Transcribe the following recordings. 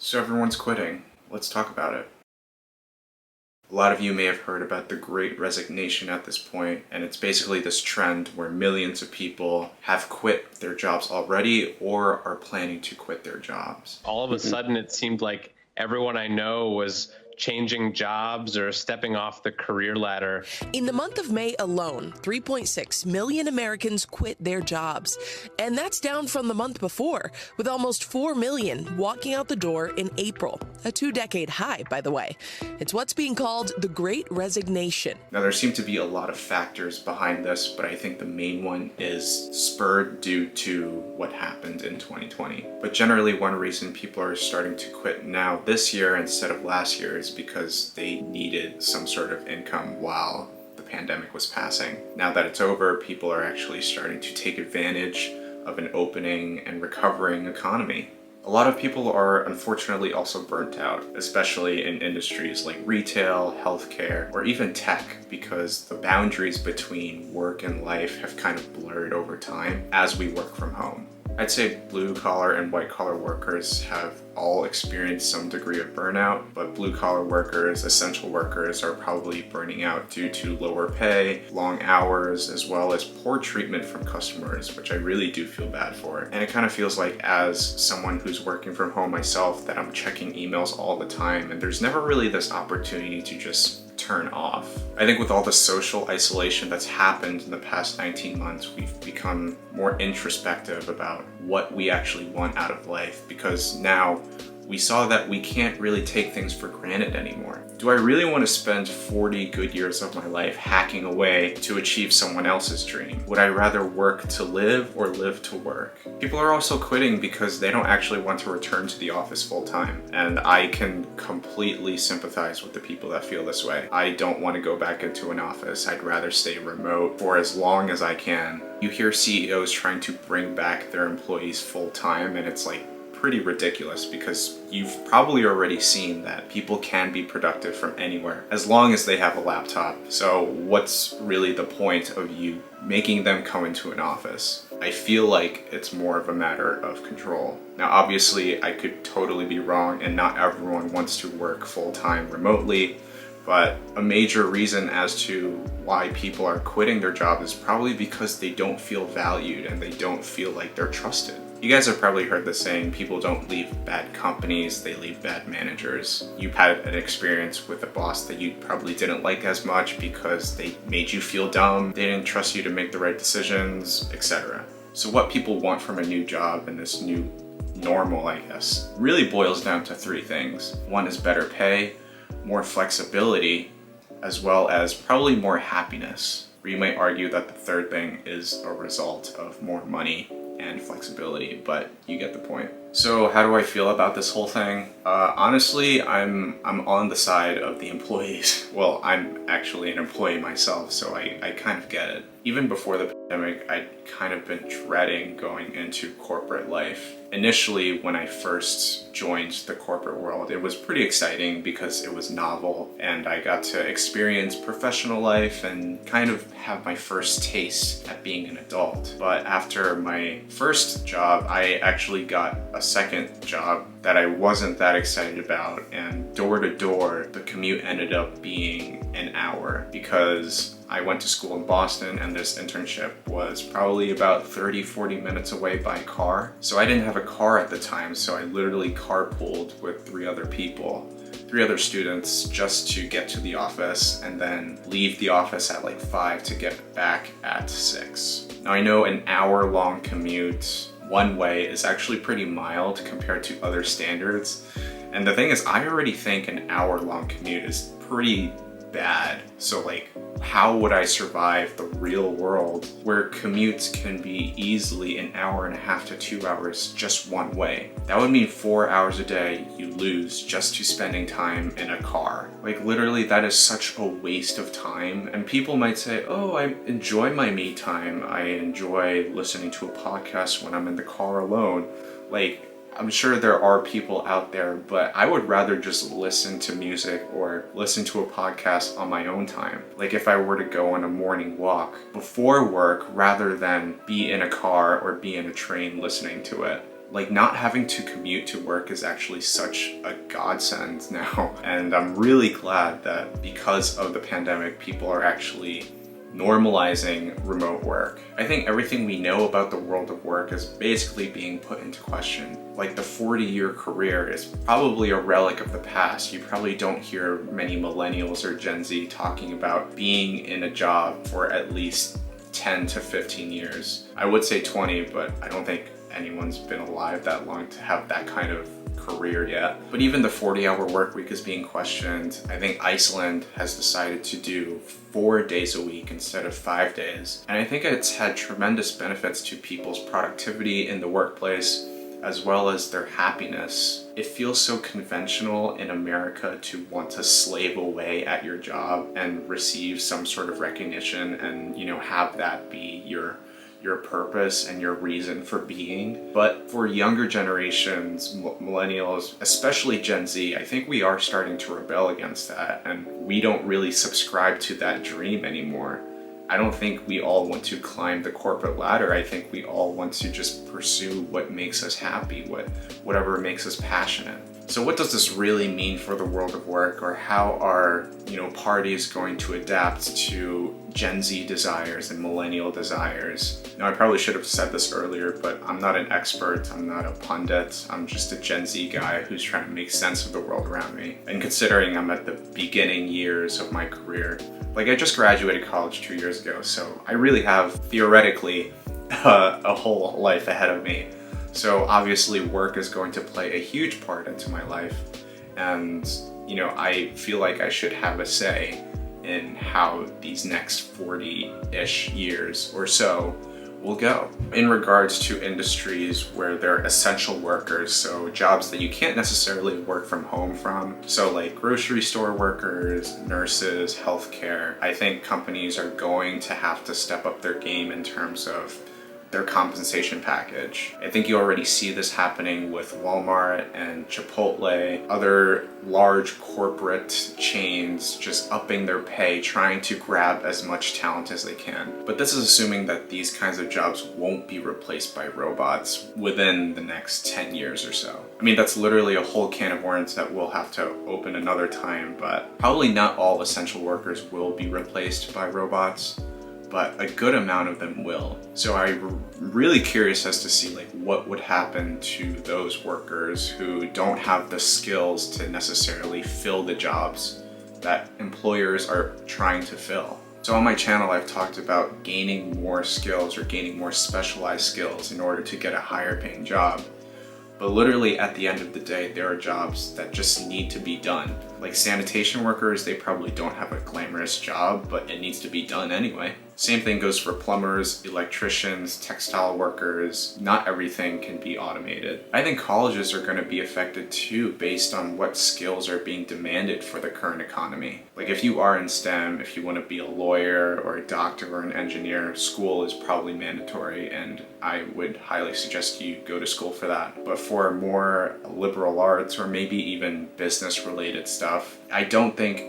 So everyone's quitting. Let's talk about it. A lot of you may have heard about the Great Resignation at this point, and it's basically this trend where millions of people have quit their jobs already or are planning to quit their jobs. All of a sudden, it seemed like everyone I know was changing jobs or stepping off the career ladder. In the month of May alone, 3.6 million Americans quit their jobs. And that's down from the month before, with almost 4 million walking out the door in April. A 2-decade high, by the way. It's what's being called the Great Resignation. Now, there seem to be a lot of factors behind this, but I think the main one is spurred due to what happened in 2020. But generally, one reason people are starting to quit now this year instead of last year is because they needed some sort of income while the pandemic was passing. Now that it's over, people are actually starting to take advantage of an opening and recovering economy. A lot of people are unfortunately also burnt out, especially in industries like retail, healthcare, or even tech, because the boundaries between work and life have kind of blurred over time as we work from home. I'd say blue-collar and white-collar workers have all experienced some degree of burnout, but blue-collar workers, essential workers, are probably burning out due to lower pay, long hours, as well as poor treatment from customers, which I really do feel bad for. And it kind of feels like, as someone who's working from home myself, that I'm checking emails all the time, and there's never really this opportunity to just turn off. I think with all the social isolation that's happened in the past 19 months, we've become more introspective about what we actually want out of life, because now we saw that we can't really take things for granted anymore. Do I really want to spend 40 good years of my life hacking away to achieve someone else's dream? Would I rather work to live or live to work? People are also quitting because they don't actually want to return to the office full time. And I can completely sympathize with the people that feel this way. I don't want to go back into an office. I'd rather stay remote for as long as I can. You hear CEOs trying to bring back their employees full time, and it's like pretty ridiculous, because you've probably already seen that people can be productive from anywhere as long as they have a laptop. So what's really the point of you making them come into an office? I feel like it's more of a matter of control. Now, obviously, I could totally be wrong, and not everyone wants to work full-time remotely, but a major reason as to why people are quitting their job is probably because they don't feel valued and they don't feel like they're trusted. You guys have probably heard the saying, people don't leave bad companies, they leave bad managers. You've had an experience with a boss that you probably didn't like as much because they made you feel dumb, they didn't trust you to make the right decisions, etc. So what people want from a new job and this new normal, I guess, really boils down to 3 things. One is better pay, more flexibility, as well as probably more happiness. Or you might argue that the third thing is a result of more money and flexibility, but you get the point. So how do I feel about this whole thing? Honestly, I'm on the side of the employees. Well, I'm actually an employee myself, so I kind of get it. Even before the pandemic, I'd kind of been dreading going into corporate life. Initially, when I first joined the corporate world, it was pretty exciting because it was novel and I got to experience professional life and kind of have my first taste at being an adult. But after my first job, I actually got a second job that I wasn't that excited about, and door to door, the commute ended up being an hour because I went to school in Boston and this internship was probably about 30-40 minutes away by car. So I didn't have a car at the time, so I literally carpooled with 3 other people, 3 other students, just to get to the office and then leave the office at like 5 to get back at 6. Now I know an hour-long commute one way is actually pretty mild compared to other standards. And the thing is, I already think an hour-long commute is pretty bad. So like, how would I survive the real world where commutes can be easily an hour and a half to 2 hours just one way? That would mean 4 hours a day you lose just to spending time in a car. Like literally, that is such a waste of time. And people might say, oh, I enjoy my me time. I enjoy listening to a podcast when I'm in the car alone. Like, I'm sure there are people out there, but I would rather just listen to music or listen to a podcast on my own time. Like if I were to go on a morning walk before work rather than be in a car or be in a train listening to it. Like, not having to commute to work is actually such a godsend now. And I'm really glad that because of the pandemic, people are actually normalizing remote work. I think everything we know about the world of work is basically being put into question. Like, the 40-year career is probably a relic of the past. You probably don't hear many millennials or Gen Z talking about being in a job for at least 10 to 15 years. I would say 20, but I don't think anyone's been alive that long to have that kind of career yet. But even the 40-hour work week is being questioned. I think Iceland has decided to do 4 days a week instead of 5 days. And I think it's had tremendous benefits to people's productivity in the workplace, as well as their happiness. It feels so conventional in America to want to slave away at your job and receive some sort of recognition and, have that be your purpose and your reason for being. But for younger generations, millennials, especially Gen Z, I think we are starting to rebel against that, and we don't really subscribe to that dream anymore. I don't think we all want to climb the corporate ladder. I think we all want to just pursue what makes us happy, whatever makes us passionate. So what does this really mean for the world of work, or how are, parties going to adapt to Gen Z desires and millennial desires? Now, I probably should have said this earlier, but I'm not an expert, I'm not a pundit, I'm just a Gen Z guy who's trying to make sense of the world around me. And considering I'm at the beginning years of my career, like, I just graduated college 2 years ago, so I really have, theoretically, a whole life ahead of me. So obviously work is going to play a huge part into my life, and I feel like I should have a say in how these next 40-ish years or so will go. In regards to industries where they're essential workers, so jobs that you can't necessarily work from home from, so like grocery store workers, nurses, healthcare, I think companies are going to have to step up their game in terms of their compensation package. I think you already see this happening with Walmart and Chipotle, other large corporate chains just upping their pay, trying to grab as much talent as they can. But this is assuming that these kinds of jobs won't be replaced by robots within the next 10 years or so. I mean, that's literally a whole can of worms that we'll have to open another time, but probably not all essential workers will be replaced by robots, but a good amount of them will. So I'm really curious as to see what would happen to those workers who don't have the skills to necessarily fill the jobs that employers are trying to fill. So on my channel, I've talked about gaining more skills or gaining more specialized skills in order to get a higher paying job. But literally at the end of the day, there are jobs that just need to be done. Like sanitation workers, they probably don't have a glamorous job, but it needs to be done anyway. Same thing goes for plumbers, electricians, textile workers. Not everything can be automated. I think colleges are going to be affected too, based on what skills are being demanded for the current economy. Like if you are in STEM, if you want to be a lawyer or a doctor or an engineer, school is probably mandatory, and I would highly suggest you go to school for that. But for more liberal arts or maybe even business related stuff, I don't think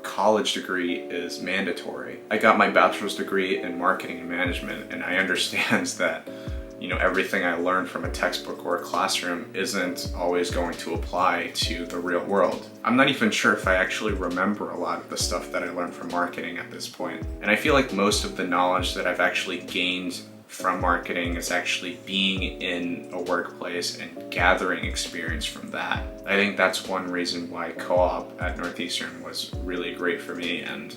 college degree is mandatory. I got my bachelor's degree in marketing and management, and I understand that everything I learned from a textbook or a classroom isn't always going to apply to the real world. I'm not even sure if I actually remember a lot of the stuff that I learned from marketing at this point. And I feel like most of the knowledge that I've actually gained from marketing is actually being in a workplace and gathering experience from that. I think that's one reason why co-op at Northeastern was really great for me, and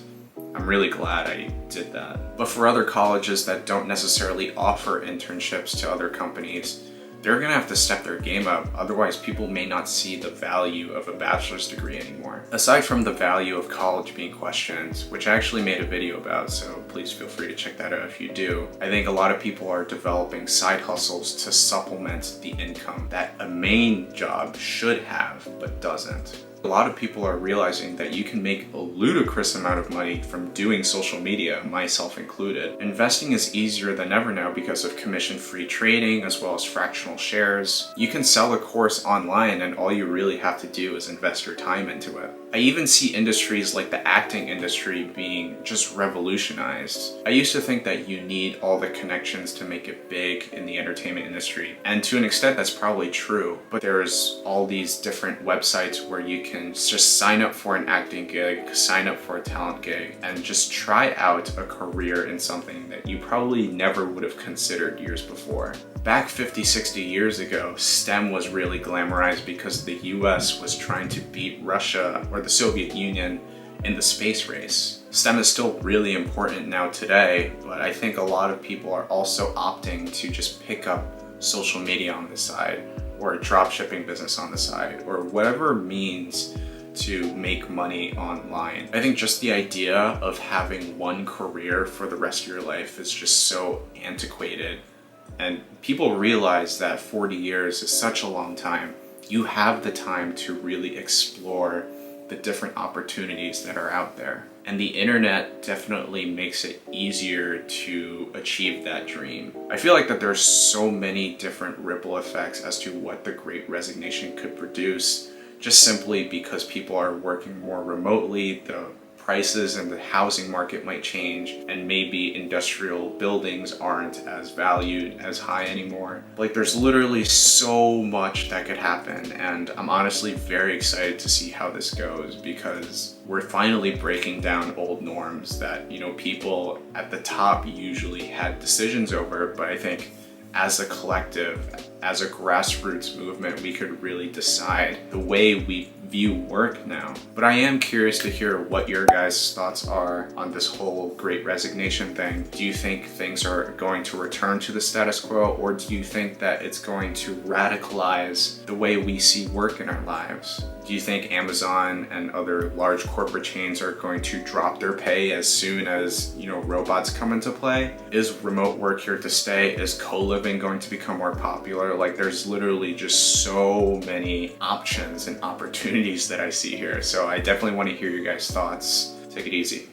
I'm really glad I did that. But for other colleges that don't necessarily offer internships to other companies, they're gonna have to step their game up, otherwise people may not see the value of a bachelor's degree anymore. Aside from the value of college being questioned, which I actually made a video about, so please feel free to check that out if you do, I think a lot of people are developing side hustles to supplement the income that a main job should have but doesn't. A lot of people are realizing that you can make a ludicrous amount of money from doing social media, myself included. Investing is easier than ever now because of commission-free trading as well as fractional shares. You can sell a course online and all you really have to do is invest your time into it. I even see industries like the acting industry being just revolutionized. I used to think that you need all the connections to make it big in the entertainment industry, and to an extent that's probably true, but there's all these different websites where you can just sign up for an acting gig, sign up for a talent gig, and just try out a career in something that you probably never would have considered years before. Back 50, 60 years ago, STEM was really glamorized because the US was trying to beat Russia or the Soviet Union in the space race. STEM is still really important now today, but I think a lot of people are also opting to just pick up social media on the side, or a drop shipping business on the side, or whatever means to make money online. I think just the idea of having one career for the rest of your life is just so antiquated. And people realize that 40 years is such a long time. You have the time to really explore the different opportunities that are out there. And the internet definitely makes it easier to achieve that dream. I feel like that there's so many different ripple effects as to what the Great Resignation could produce, just simply because people are working more remotely, the prices and the housing market might change, and maybe industrial buildings aren't as valued as high anymore. Like, there's literally so much that could happen, and I'm honestly very excited to see how this goes, because we're finally breaking down old norms that, you know, people at the top usually had decisions over, but I think as a collective, as a grassroots movement, we could really decide the way we view work now. But I am curious to hear what your guys' thoughts are on this whole Great Resignation thing. Do you think things are going to return to the status quo, or do you think that it's going to radicalize the way we see work in our lives? Do you think Amazon and other large corporate chains are going to drop their pay as soon as, you know, robots come into play? Is remote work here to stay? Is co-living going to become more popular? Like, there's literally just so many options and opportunities that I see here. So I definitely want to hear your guys' thoughts. Take it easy.